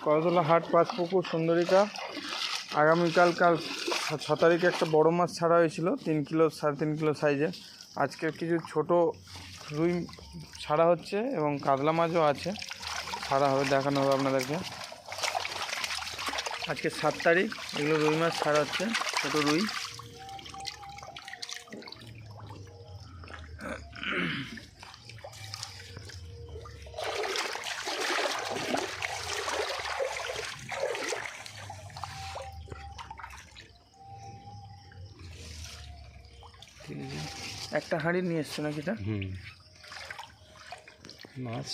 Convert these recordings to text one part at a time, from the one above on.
করতলা হাট পাঁচপুকুর সুন্দরিকা। আগামীকাল 6 তারিখে একটা বড় মাছ ছাড়া হয়েছিল 3 কিলো 3.5 কিলো সাইজে। আজকে কিছু ছোট রুই ছাড়া হচ্ছে এবং কাতলা মাছও আছে, ছাড়া হবে, দেখানো হবে আপনাদেরকে। আজকে 7 তারিখ, এগুলো রুই মাছ ছাড়া হচ্ছে, ছোট রুই। একটা হাঁড়ি নিয়ে এসছো নাকি এটা? মাছ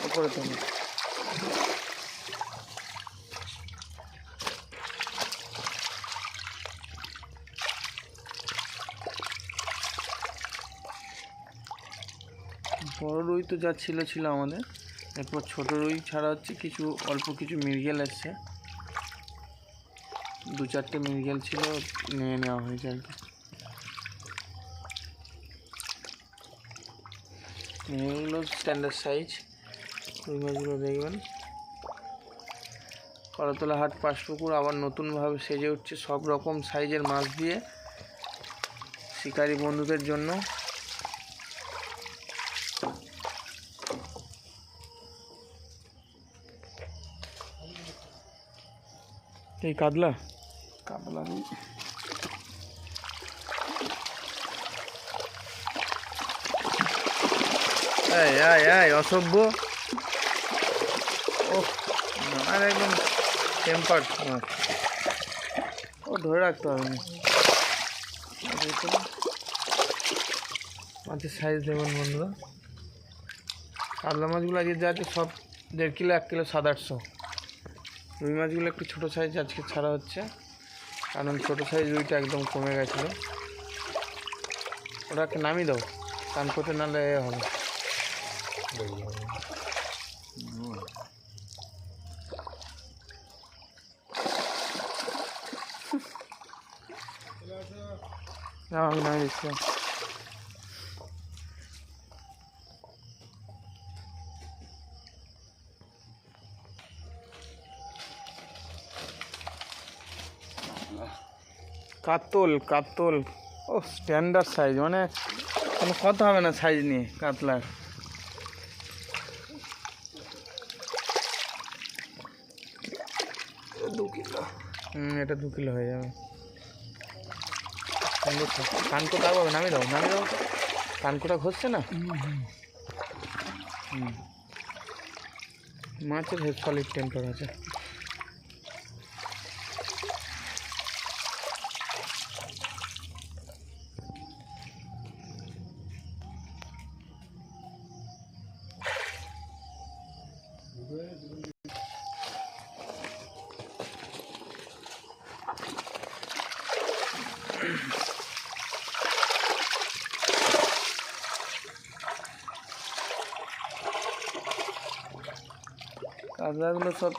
উপরে তুমি বড় রুই তো যা ছিল আমাদের। এরপর ছোট রুই ছাড়া হচ্ছে, কিছু অল্প কিছু মৃগেল এসছে, 2-4টে মৃগেল ছিল, নিয়ে নেওয়া হয়েছে আর কি। এগুলো স্ট্যান্ডার্ড সাইজ রুই মাছগুলো দেখবেন। করতলা হাট পাঁচপুকুর আবার নতুনভাবে সেজে উঠছে সব রকম সাইজের মাছ দিয়ে শিকারী বন্ধুদের জন্য। এই কাতলা অসভ্য, ও আর একদম টেম্পার্ড মাছ, ও ধরে রাখতে হবে না। মাছের সাইজ দেখুন বন্ধুরা, কাতলা মাছগুলো আজকে যা আছে সব 1.5 কিলো 1 কিলো 700-800। রুই মাছগুলো একটু ছোটো সাইজ আজকে ছাড়া হচ্ছে, কারণ ছোটো সাইজ রুইটা একদম কমে গেছিলো। ওটাকে নামিয়ে দাও, স্নান করতে নাহলে হবে। আমি নামিয়ে দিচ্ছি। কাতল ও স্ট্যান্ডার্ড সাইজ, মানে কোনো কথা হবে না সাইজ নিয়ে কাতলার। এটা 2 কিলো হয়ে যাবে। কানকোটা পাবে, নামিয়ে দাও। কানকোটা ঘষছে না। মাছের সলিড টেম্পার আছে। কাতলাগুলো সব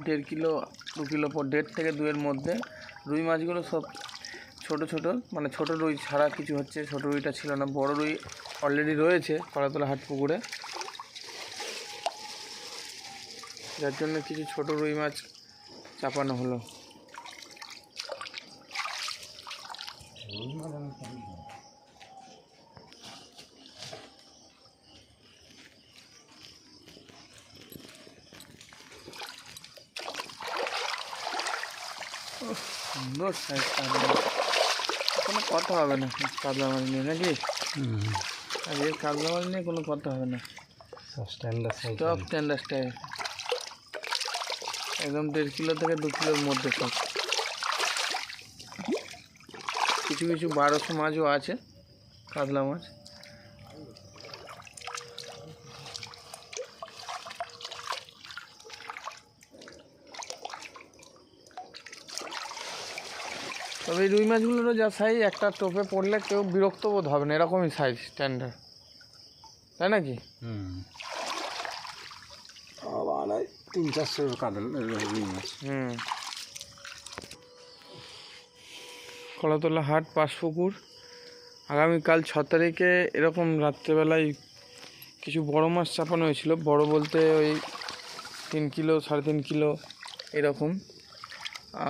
1.5 কিলো 2 কিলো পর, 1.5 থেকে 2-এর মধ্যে। রুই মাছগুলো সব ছোট, মানে ছোট রুই ছাড়া কিছু হচ্ছে। ছোট রুইটা ছিল না, বড় রুই অলরেডি রয়েছে করতলা হাট পুকুরে, যার জন্য কিছু ছোট রুই মাছ চাপানো হলো। সুন্দর সাইজ কাতলা, কোনো কথা হবে না কাতলা মাছ নিয়ে, নাকি? আর এই কাতলা মাছ নিয়ে কোনো কথা হবে না, সব স্ট্যান্ডার্ড সাইজ, একদম 1.5 কিলো থেকে 2 কিলোর মধ্যে সব। কিছু 1200 মাছও আছে কাতলা মাছ। তবে এই রুই মাছগুলোরও যা সাইজ, একটা টোপে পড়লে কেউ বিরক্ত বোধ হবে না, এরকমই সাইজ স্ট্যান্ডার্ড, তাই নাকি? আবার 300-400 কাতলা রুই মাছ। কলাতলা হাট পাঁচপুকুর। আগামীকাল 6 তারিখে এরকম রাত্রেবেলায় কিছু বড় মাছ চাপানো হয়েছিল। বড় বলতে ওই 3 কিলো 3.5 কিলো এরকম।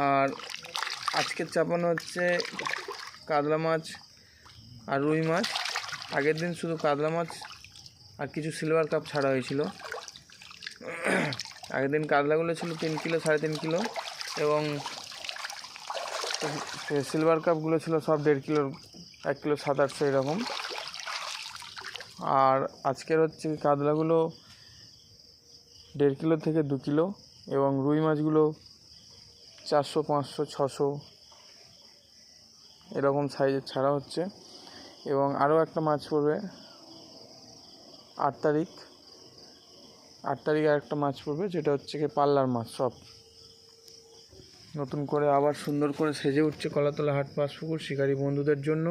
আর আজকে চাপানো হচ্ছে কাতলা মাছ আর রুই মাছ। আগের দিন শুধু কাতলা মাছ আর কিছু সিলভার কাপ ছাড়া হয়েছিল। আগের দিন কাতলাগুলো ছিল 3 কিলো 3.5 কিলো, এবং সিলভার কাপগুলো ছিল সব 1.5 কিলোর, 1 কিলো 700-800 এরকম। আর আজকের হচ্ছে কাতলাগুলো 1.5 কিলো থেকে 2 কিলো, এবং রুই মাছগুলো 400, 500, 600 এরকম সাইজের ছাড়া হচ্ছে। এবং আরও একটা মাছ পড়বে 8 তারিখ আর একটা মাছ পড়বে, যেটা হচ্ছে কি পাল্লার মাছ। সব নতুন করে আবার সুন্দর করে সেজে উঠছে কলাতলা হাট পাঁচপুকুর শিকারী বন্ধুদের জন্য।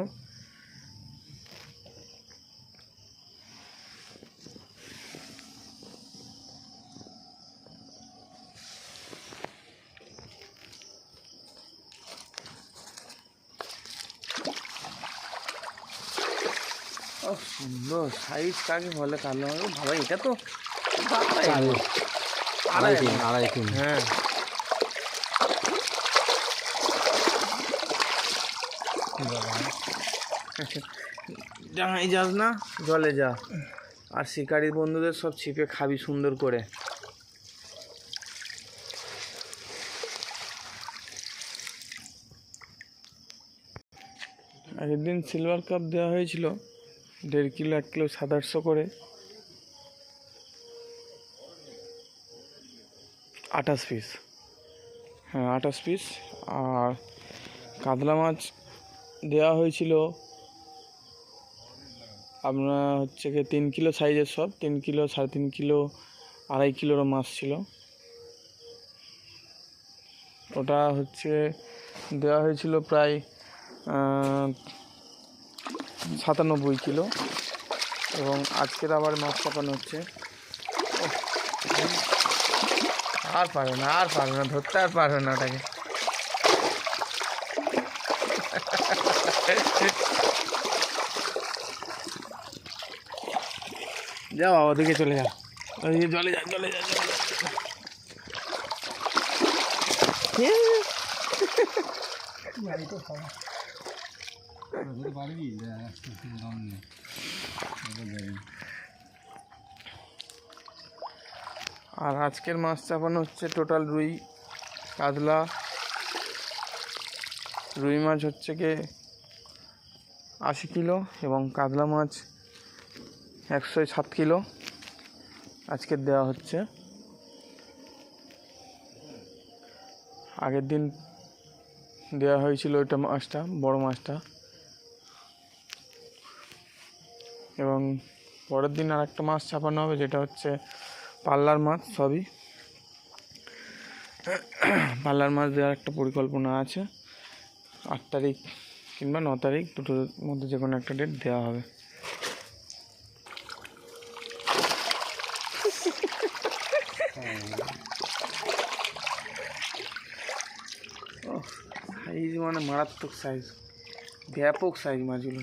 সুন্দর সাইজ কাকে বলে কালো ভাবা, এটা তো 2.5 তিন। হ্যাঁ, যাই যাস না জলে যা, আর শিকারী বন্ধুদের সব ছিপে খাবি সুন্দর করে। আগের দিন সিলভার কাপ দেওয়া হয়েছিল 1.5 কিলো 1 কিলো 700 করে, 28 পিস। হ্যাঁ 28 পিস। আর কাতলা মাছ দেওয়া হয়েছিল আপনার হচ্ছে কি 3 কিলো সাইজের, সব 3 কিলো 3.5 কিলো 2.5 কিলোরও মাছ ছিল। ওটা হচ্ছে দেওয়া হয়েছিল প্রায় 97 কিলো। এবং আজকের আবার মাছ চাপানো হচ্ছে। আর পারবে না ধরতে, আর পারবে না ওটাকে। যাও ওদিকে চলে যাও, ওদিকে জলে যা। আর আজকের মাছ চাপানো হচ্ছে টোটাল রুই কাতলা। রুই মাছ হচ্ছে কি 80 কিলো, এবং কাতলা মাছ 107 কিলো আজকের দেওয়া হচ্ছে। আগের দিন দেওয়া হয়েছিল ওইটা মাছটা, বড় মাছটা। এবং পরের দিন আর একটা মাছ চাপানো হবে, যেটা হচ্ছে পাল্লার মাছ। সবই পাল্লার মাছ দেওয়ার একটা পরিকল্পনা আছে। 8 তারিখ কিংবা 9 তারিখ, দুটোর মধ্যে যে কোনো একটা ডেট দেওয়া হবে। সাইজ মানে মারাত্মক সাইজ, ব্যাপক সাইজ মাছগুলো।